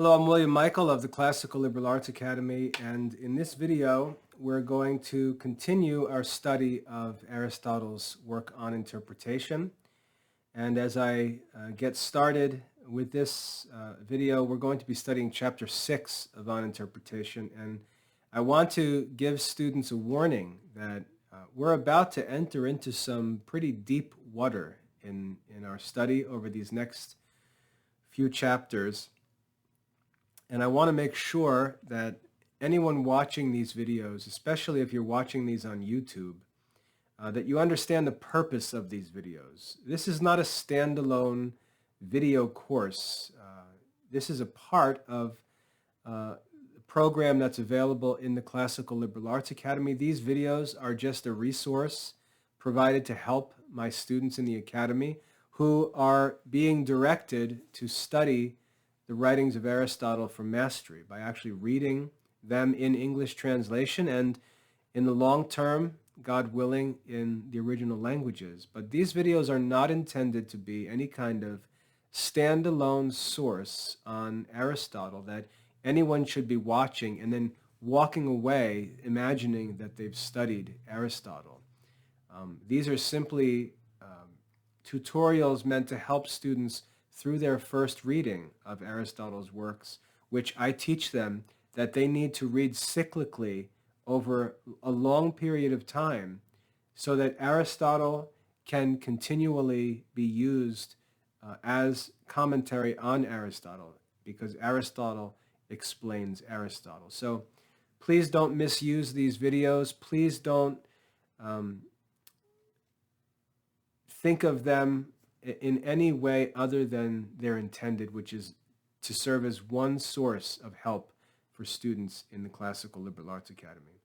Hello, I'm William Michael of the Classical Liberal Arts Academy, and in this video we're going to continue our study of Aristotle's work on interpretation. And as I get started with this video, we're going to be studying chapter 6 of On Interpretation, and I want to give students a warning that we're about to enter into some pretty deep water in our study over these next few chapters. And I want to make sure that anyone watching these videos, especially if you're watching these on YouTube, that you understand the purpose of these videos. This is not a standalone video course. This is a part of a program that's available in the Classical Liberal Arts Academy. These videos are just a resource provided to help my students in the Academy who are being directed to study the writings of Aristotle for mastery by actually reading them in English translation and in the long term, God willing, in the original languages. But these videos are not intended to be any kind of standalone source on Aristotle that anyone should be watching and then walking away imagining that they've studied Aristotle. These are simply tutorials meant to help students through their first reading of Aristotle's works, which I teach them that they need to read cyclically over a long period of time so that Aristotle can continually be used as commentary on Aristotle, because Aristotle explains Aristotle. So please don't misuse these videos. Please don't think of them in any way other than they're intended, which is to serve as one source of help for students in the Classical Liberal Arts Academy.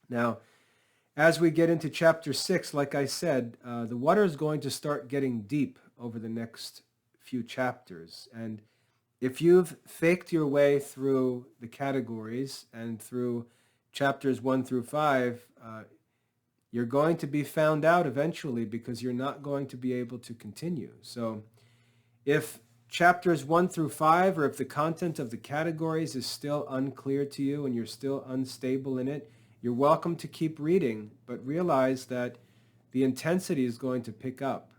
Now, as we get into chapter 6, like I said, the water is going to start getting deep over the next few chapters. And if you've faked your way through the categories and through chapters 1 through 5, you're going to be found out eventually because you're not going to be able to continue. So if chapters 1 through 5, or if the content of the categories is still unclear to you and you're still unstable in it, you're welcome to keep reading, but realize that the intensity is going to pick up.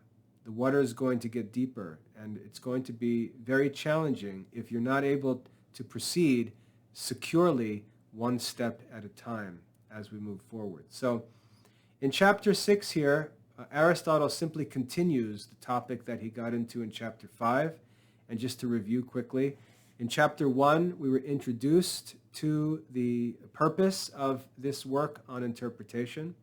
The water is going to get deeper, and it's going to be very challenging if you're not able to proceed securely one step at a time as we move forward. So in chapter 6 here, Aristotle simply continues the topic that he got into in chapter 5. And just to review quickly, in chapter 1, we were introduced to the purpose of this work on interpretation.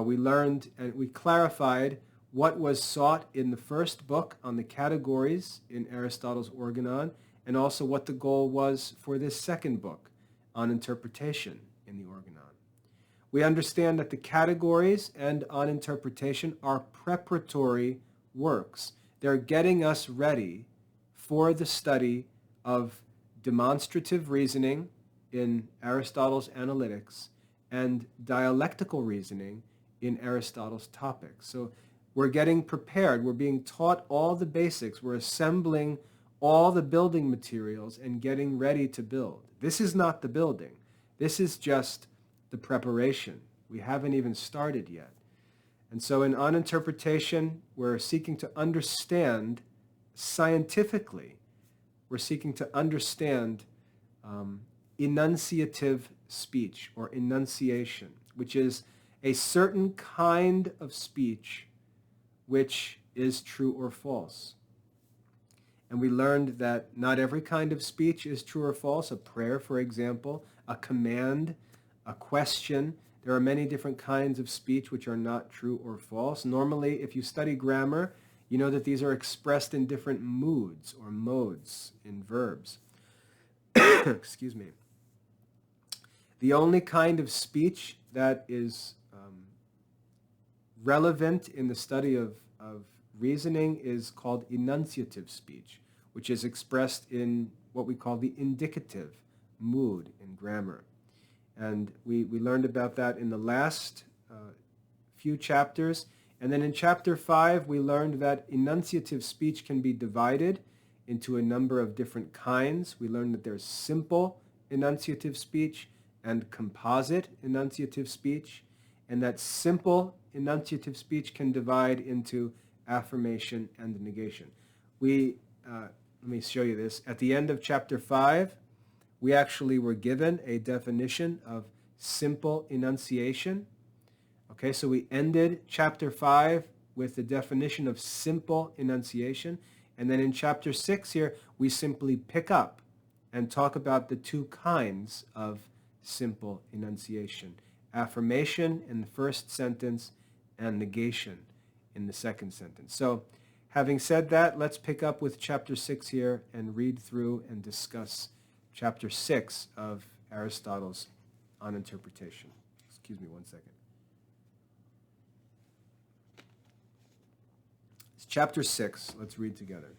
We learned and we clarified what was sought in the first book on the categories in Aristotle's Organon, and also what the goal was for this second book on interpretation in the Organon. We understand that the categories and on interpretation are preparatory works. They're getting us ready for the study of demonstrative reasoning in Aristotle's Analytics and dialectical reasoning in Aristotle's Topics. So we're getting prepared. We're being taught all the basics. We're assembling all the building materials and getting ready to build. This is not the building. This is just the preparation. We haven't even started yet. And so in On Interpretation, we're seeking to understand scientifically, we're seeking to understand enunciative speech or enunciation, which is a certain kind of speech which is true or false. And we learned that not every kind of speech is true or false. A prayer, for example, a command, a question. There are many different kinds of speech which are not true or false. Normally, if you study grammar, you know that these are expressed in different moods or modes in verbs. Excuse me. The only kind of speech that is relevant in the study of reasoning is called enunciative speech, which is expressed in what we call the indicative mood in grammar. And we learned about that in the last few chapters. And then in chapter 5, we learned that enunciative speech can be divided into a number of different kinds. We learned that there's simple enunciative speech and composite enunciative speech, and that simple enunciative speech can divide into affirmation and negation. Let me show you this. At the end of chapter 5, we actually were given a definition of simple enunciation. Okay, so we ended chapter 5 with the definition of simple enunciation. And then in chapter 6 here, we simply pick up and talk about the two kinds of simple enunciation. Affirmation in the first sentence and negation in the second sentence. So having said that, let's pick up with chapter 6 here and read through and discuss chapter 6 of Aristotle's On Interpretation. Excuse me one second. It's chapter 6. Let's read together.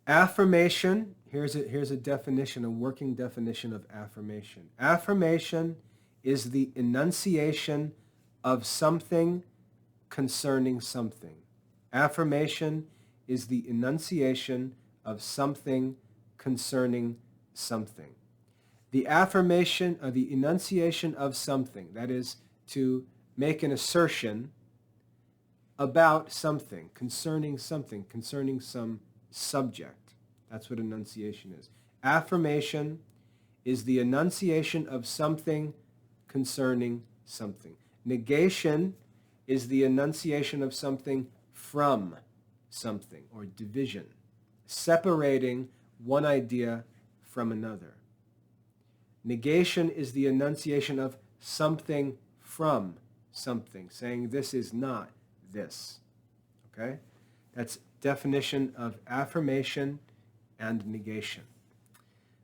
Affirmation, here's a definition, a working definition of affirmation. Affirmation is the enunciation of something concerning something. Affirmation is the enunciation of something concerning something. The affirmation or the enunciation of something, that is, to make an assertion about something, concerning some subject. That's what enunciation is. Affirmation is the enunciation of something concerning something. Negation is the enunciation of something from something, or division, separating one idea from another. Negation is the enunciation of something from something, saying this is not this. Okay? That's definition of affirmation and negation,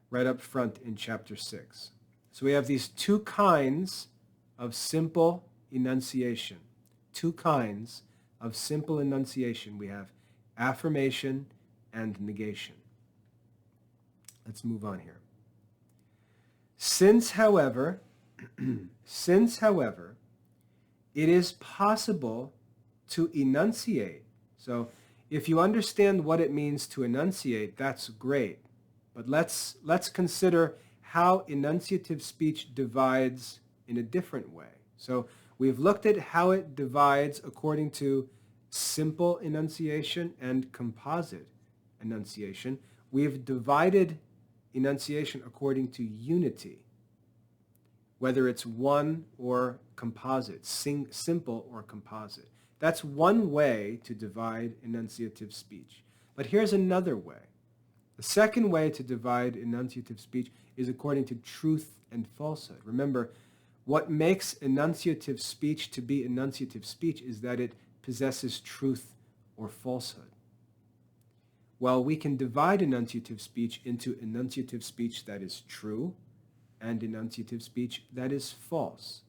right up front in chapter 6. So we have these two kinds of simple enunciation. Two kinds of simple enunciation. We have affirmation and negation. Let's move on here. Since, however, it is possible to enunciate. So if you understand what it means to enunciate, that's great. But let's consider how enunciative speech divides in a different way. So we've looked at how it divides according to simple enunciation and composite enunciation. We've divided enunciation according to unity, whether it's one or composite, simple or composite. That's one way to divide enunciative speech. But here's another way. The second way to divide enunciative speech is according to truth and falsehood. Remember, what makes enunciative speech to be enunciative speech is that it possesses truth or falsehood. Well, we can divide enunciative speech into enunciative speech that is true and enunciative speech that is false.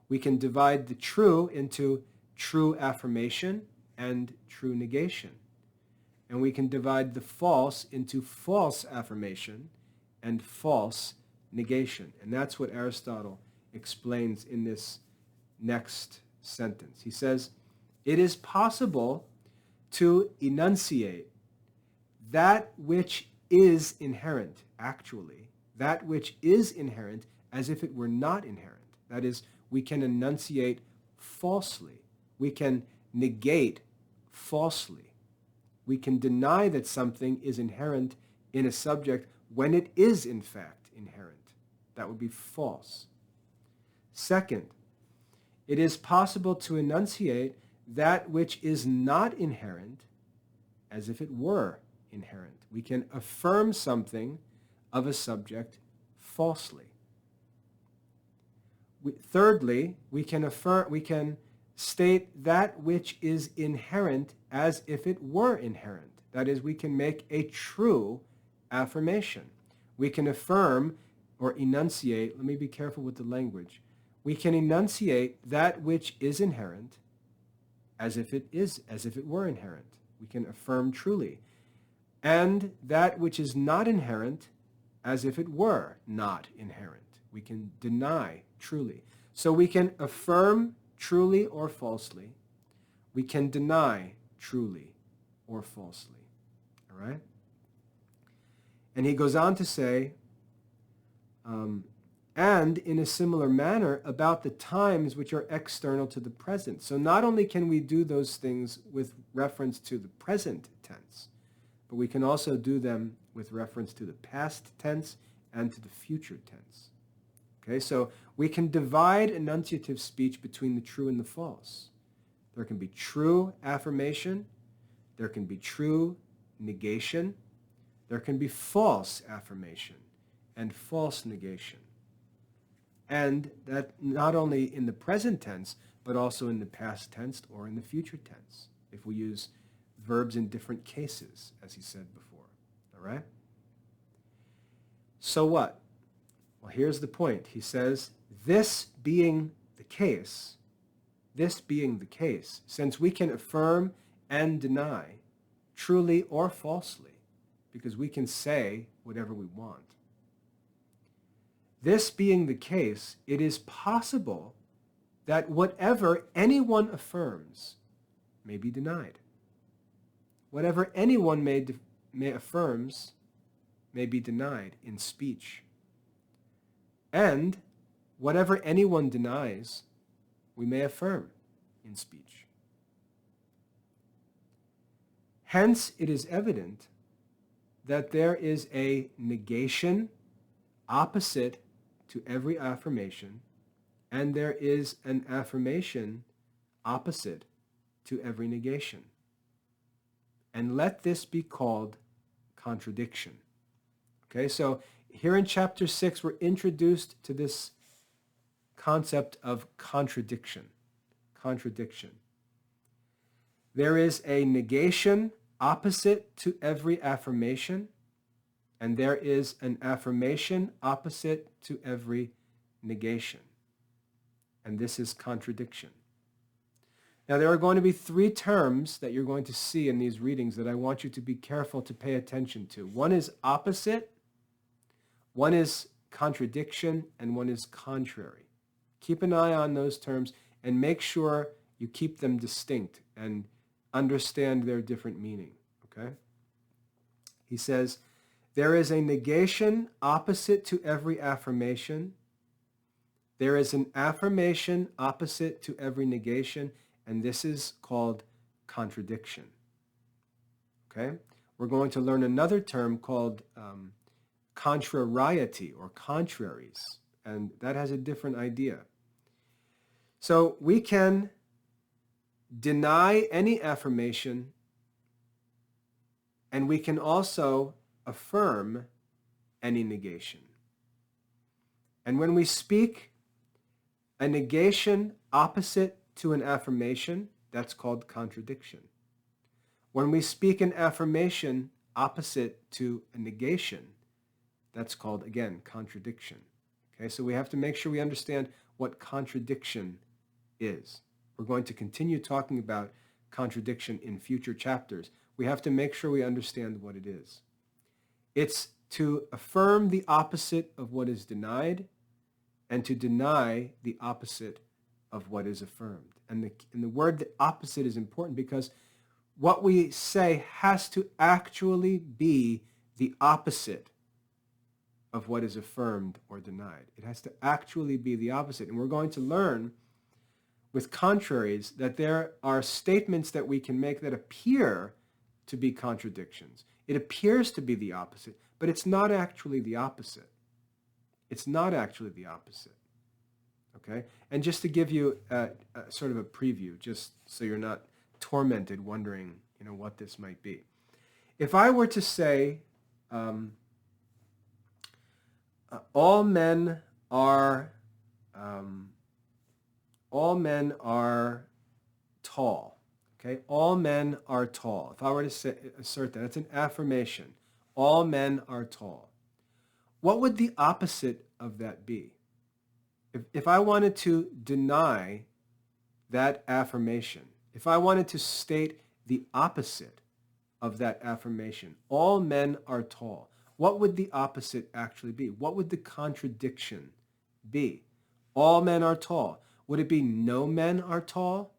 We can divide the true into true affirmation and true negation. And we can divide the false into false affirmation and false negation. And that's what Aristotle explains in this next sentence. He says, it is possible to enunciate that which is inherent, actually, that which is inherent as if it were not inherent. That is, we can enunciate falsely. We can negate falsely. We can deny that something is inherent in a subject when it is in fact inherent. That would be false. Second, it is possible to enunciate that which is not inherent as if it were inherent. We can affirm something of a subject falsely. Thirdly, we can state that which is inherent as if it were inherent. That is, we can make a true affirmation. We can affirm or enunciate, let me be careful with the language. We can enunciate that which is inherent as if it were inherent. We can affirm truly. And that which is not inherent as if it were not inherent. We can deny truly. So we can affirm truly or falsely. We can deny truly or falsely. right? And he goes on to say, and in a similar manner about the times which are external to the present. So not only can we do those things with reference to the present tense, but we can also do them with reference to the past tense and to the future tense. Okay, so we can divide enunciative speech between the true and the false. There can be true affirmation, there can be true negation, there can be false affirmation and false negation. And that not only in the present tense, but also in the past tense or in the future tense, if we use verbs in different cases, as he said before. All right? So what? Well, here's the point. He says, this being the case, since we can affirm and deny, truly or falsely, because we can say whatever we want. This being the case, it is possible that whatever anyone affirms may be denied. Whatever anyone may affirms may be denied in speech. And whatever anyone denies, we may affirm in speech. Hence, it is evident that there is a negation opposite to every affirmation, and there is an affirmation opposite to every negation. And let this be called contradiction. Okay, so here in chapter 6, we're introduced to this concept of contradiction. Contradiction. There is a negation opposite to every affirmation, and there is an affirmation opposite to every negation. And this is contradiction. Now, there are going to be 3 terms that you're going to see in these readings that I want you to be careful to pay attention to. One is opposite, one is contradiction, and one is contrary. Keep an eye on those terms and make sure you keep them distinct and understand their different meaning, okay? He says, there is a negation opposite to every affirmation. There is an affirmation opposite to every negation, and this is called contradiction. Okay? We're going to learn another term called contrariety or contraries, and that has a different idea. So we can deny any affirmation, and we can also affirm any negation. And when we speak a negation opposite to an affirmation, that's called contradiction. When we speak an affirmation opposite to a negation, that's called, again, contradiction. Okay, so we have to make sure we understand what contradiction is. We're going to continue talking about contradiction in future chapters. We have to make sure we understand what it is. It's to affirm the opposite of what is denied and to deny the opposite of what is affirmed. And the word the opposite is important because what we say has to actually be the opposite of what is affirmed or denied. It has to actually be the opposite. And we're going to learn with contraries that there are statements that we can make that appear to be contradictions. It appears to be the opposite, but it's not actually the opposite. It's not actually the opposite. Okay? And just to give you sort of a preview, just so you're not tormented wondering, what this might be. If I were to say, all men are tall. Okay, all men are tall. If I were to assert that, it's an affirmation. All men are tall. What would the opposite of that be? If I wanted to deny that affirmation, if I wanted to state the opposite of that affirmation, all men are tall, what would the opposite actually be? What would the contradiction be? All men are tall. Would it be no men are tall?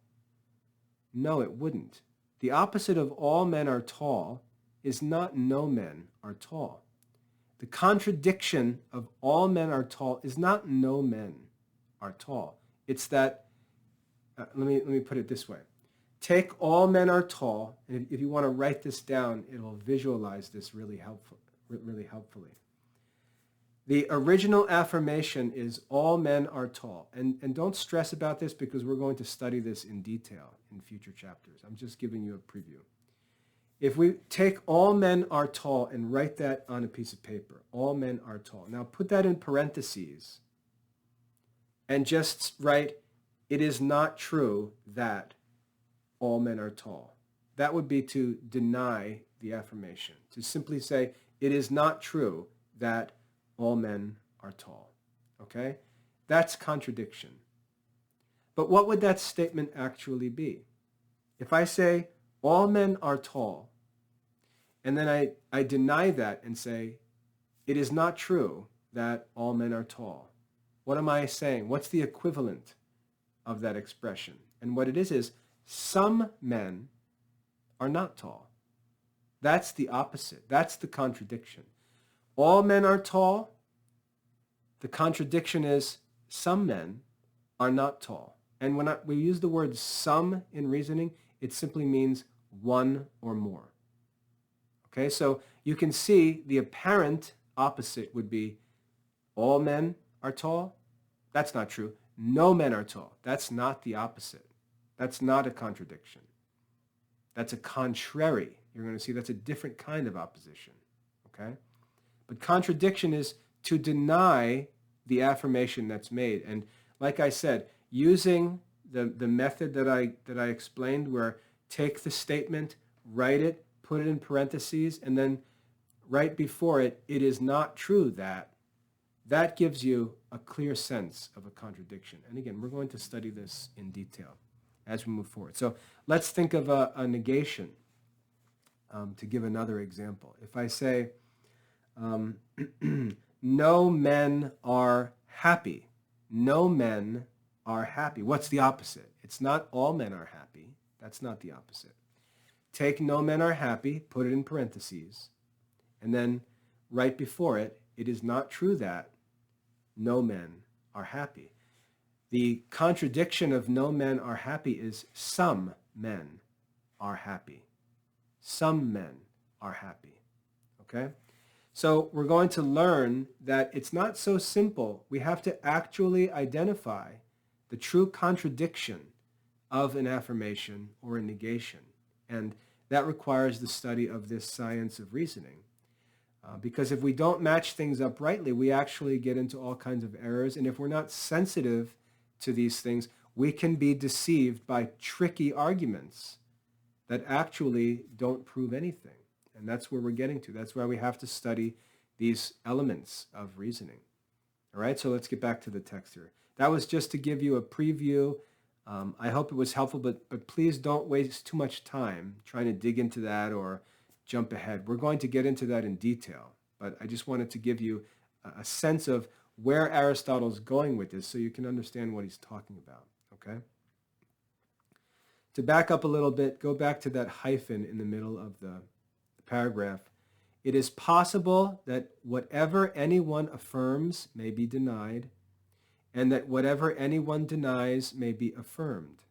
No, it wouldn't. The opposite of all men are tall is not no men are tall. The contradiction of all men are tall is not no men are tall. It's that, let me put it this way. Take all men are tall, and if you want to write this down, it'll visualize this really helpfully. The original affirmation is all men are tall. And don't stress about this because we're going to study this in detail in future chapters. I'm just giving you a preview. If we take all men are tall and write that on a piece of paper, all men are tall. Now put that in parentheses and just write, it is not true that all men are tall. That would be to deny the affirmation, to simply say, it is not true that all men are tall. Okay? That's contradiction. But what would that statement actually be? If I say, all men are tall, and then I deny that and say, it is not true that all men are tall. What am I saying? What's the equivalent of that expression? And what it is some men are not tall. That's the opposite. That's the contradiction. All men are tall. The contradiction is some men are not tall. And when we use the word some in reasoning, it simply means one or more. Okay, so you can see the apparent opposite would be all men are tall. That's not true. No men are tall. That's not the opposite. That's not a contradiction. That's a contrary. You're going to see that's a different kind of opposition. Okay? But contradiction is to deny the affirmation that's made. And like I said, using the method that I explained, where take the statement, write it, put it in parentheses, and then right before it, it is not true that gives you a clear sense of a contradiction. And again, we're going to study this in detail as we move forward. So let's think of a negation to give another example. If I say, no men are happy. No men are happy. What's the opposite? It's not all men are happy. That's not the opposite. Take no men are happy, put it in parentheses, and then right before it, it is not true that no men are happy. The contradiction of no men are happy is some men are happy. Some men are happy. Okay? So we're going to learn that it's not so simple. We have to actually identify the true contradiction of an affirmation or a negation. And that requires the study of this science of reasoning. Because if we don't match things up rightly, we actually get into all kinds of errors. And if we're not sensitive to these things, we can be deceived by tricky arguments that actually don't prove anything. And that's where we're getting to. That's why we have to study these elements of reasoning. All right, so let's get back to the text here. That was just to give you a preview. I hope it was helpful, but please don't waste too much time trying to dig into that or jump ahead. We're going to get into that in detail, but I just wanted to give you a sense of where Aristotle's going with this so you can understand what he's talking about, okay? To back up a little bit, go back to that hyphen in the middle of the paragraph. It is possible that whatever anyone affirms may be denied, and that whatever anyone denies may be affirmed.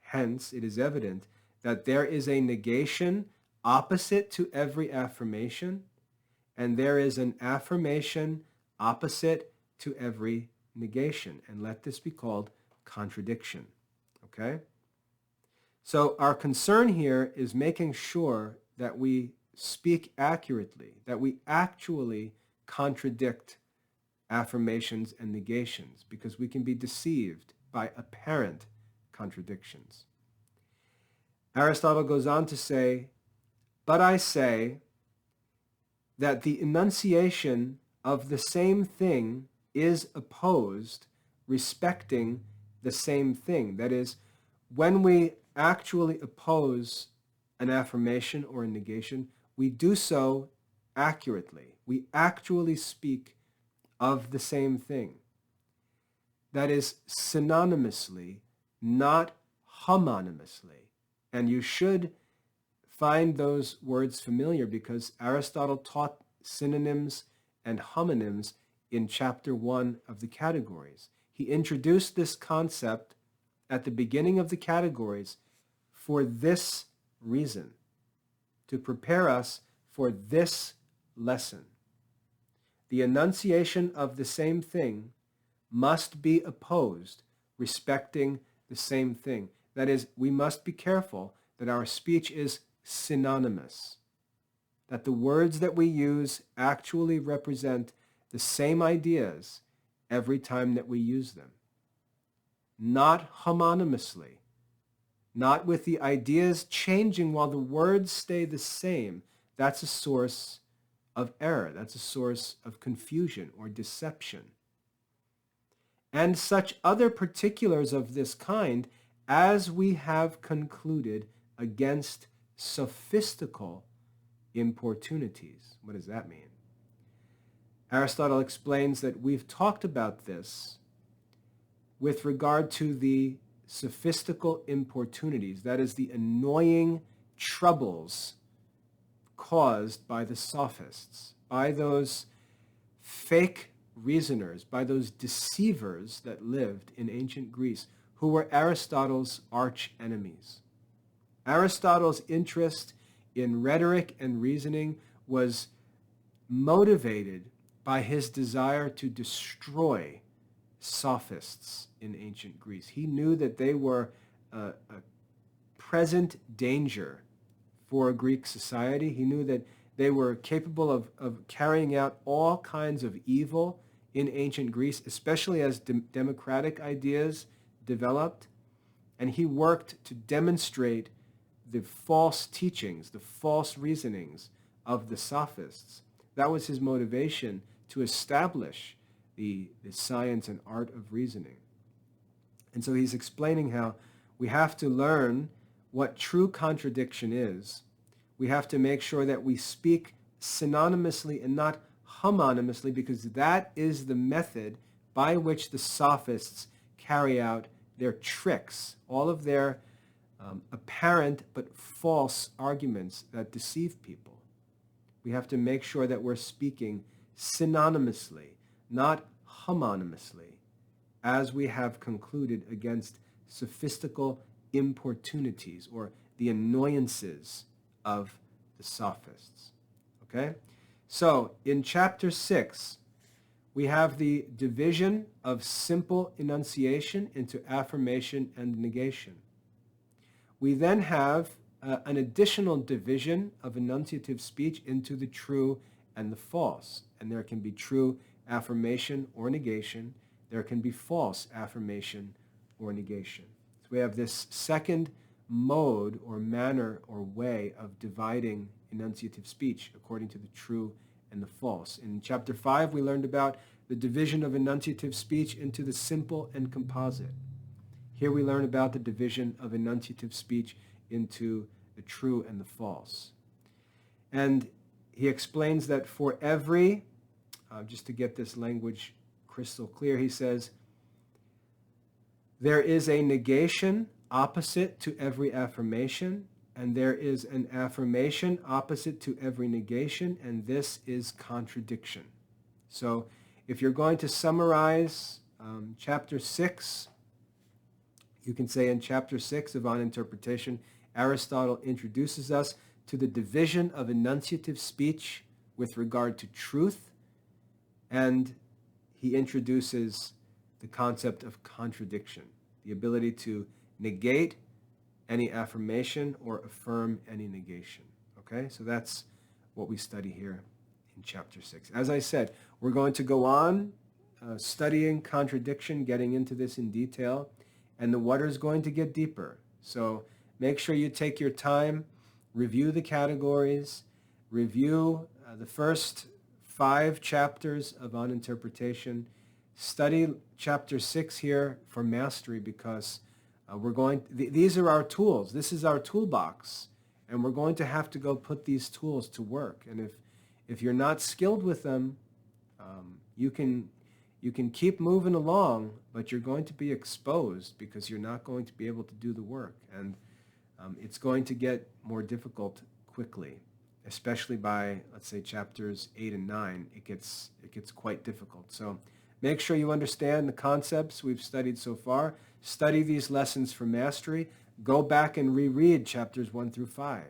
Hence, it is evident that there is a negation opposite to every affirmation, and there is an affirmation opposite to every negation. And let this be called contradiction. Okay? So our concern here is making sure that we speak accurately, that we actually contradict affirmations and negations, because we can be deceived by apparent contradictions. Aristotle goes on to say, but I say that the enunciation of the same thing is opposed respecting the same thing. That is, when we actually oppose an affirmation or a negation, we do so accurately. We actually speak of the same thing. That is, synonymously, not homonymously. And you should find those words familiar because Aristotle taught synonyms and homonyms in chapter 1 of the categories. He introduced this concept at the beginning of the categories for this reason, to prepare us for this lesson. The enunciation of the same thing must be opposed respecting the same thing. That is, we must be careful that our speech is synonymous, that the words that we use actually represent the same ideas every time that we use them. Not homonymously, not with the ideas changing while the words stay the same. That's a source of error. That's a source of confusion or deception. And such other particulars of this kind as we have concluded against sophistical importunities. What does that mean? Aristotle explains that we've talked about this with regard to the sophistical importunities, that is, the annoying troubles caused by the sophists, by those fake reasoners, by those deceivers that lived in ancient Greece, who were Aristotle's arch enemies. Aristotle's interest in rhetoric and reasoning was motivated by his desire to destroy sophists in ancient Greece. He knew that they were a present danger for Greek society. He knew that they were capable of carrying out all kinds of evil in ancient Greece, especially as democratic ideas developed. And he worked to demonstrate the false teachings, the false reasonings of the sophists. That was his motivation to establish the science and art of reasoning. And so he's explaining how we have to learn what true contradiction is. We have to make sure that we speak synonymously and not homonymously, because that is the method by which the sophists carry out their tricks, all of their apparent but false arguments that deceive people. We have to make sure that we're speaking synonymously, not homonymously, as we have concluded against sophistical importunities or the annoyances of the sophists. Okay? So, in chapter 6, we have the division of simple enunciation into affirmation and negation. We then have an additional division of enunciative speech into the true and the false. And there can be true affirmation or negation. There can be false affirmation or negation. So we have this second mode or manner or way of dividing enunciative speech according to the true and the false. In chapter 5, we learned about the division of enunciative speech into the simple and composite. Here we learn about the division of enunciative speech into the true and the false. And he explains that for every, just to get this language crystal clear, he says, there is a negation opposite to every affirmation, and there is an affirmation opposite to every negation, and this is contradiction. So if you're going to summarize chapter 6, you can say in chapter 6 of On Interpretation, Aristotle introduces us to the division of enunciative speech with regard to truth, and he introduces the concept of contradiction, the ability to negate any affirmation or affirm any negation. Okay, so that's what we study here in chapter 6. As I said, we're going to go on studying contradiction, getting into this in detail, and the water is going to get deeper. So make sure you take your time, review the categories, review the first 5 chapters of On Interpretation, study chapter 6 here for mastery, because these are our tools. This is our toolbox, and we're going to have to go put these tools to work. And if you're not skilled with them, you can keep moving along, but you're going to be exposed because you're not going to be able to do the work. And It's going to get more difficult quickly, especially by, let's say, chapters 8 and 9. It gets quite difficult. So make sure you understand the concepts we've studied so far. Study these lessons for mastery. Go back and reread chapters 1 through 5.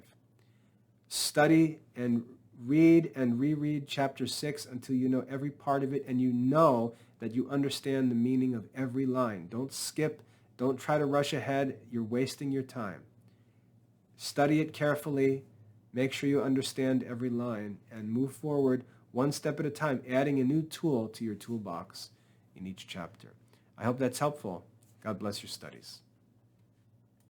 Study and read and reread chapter 6 until you know every part of it and you know that you understand the meaning of every line. Don't skip. Don't try to rush ahead. You're wasting your time. Study it carefully. Make sure you understand every line and move forward one step at a time, adding a new tool to your toolbox in each chapter. I hope that's helpful. God bless your studies.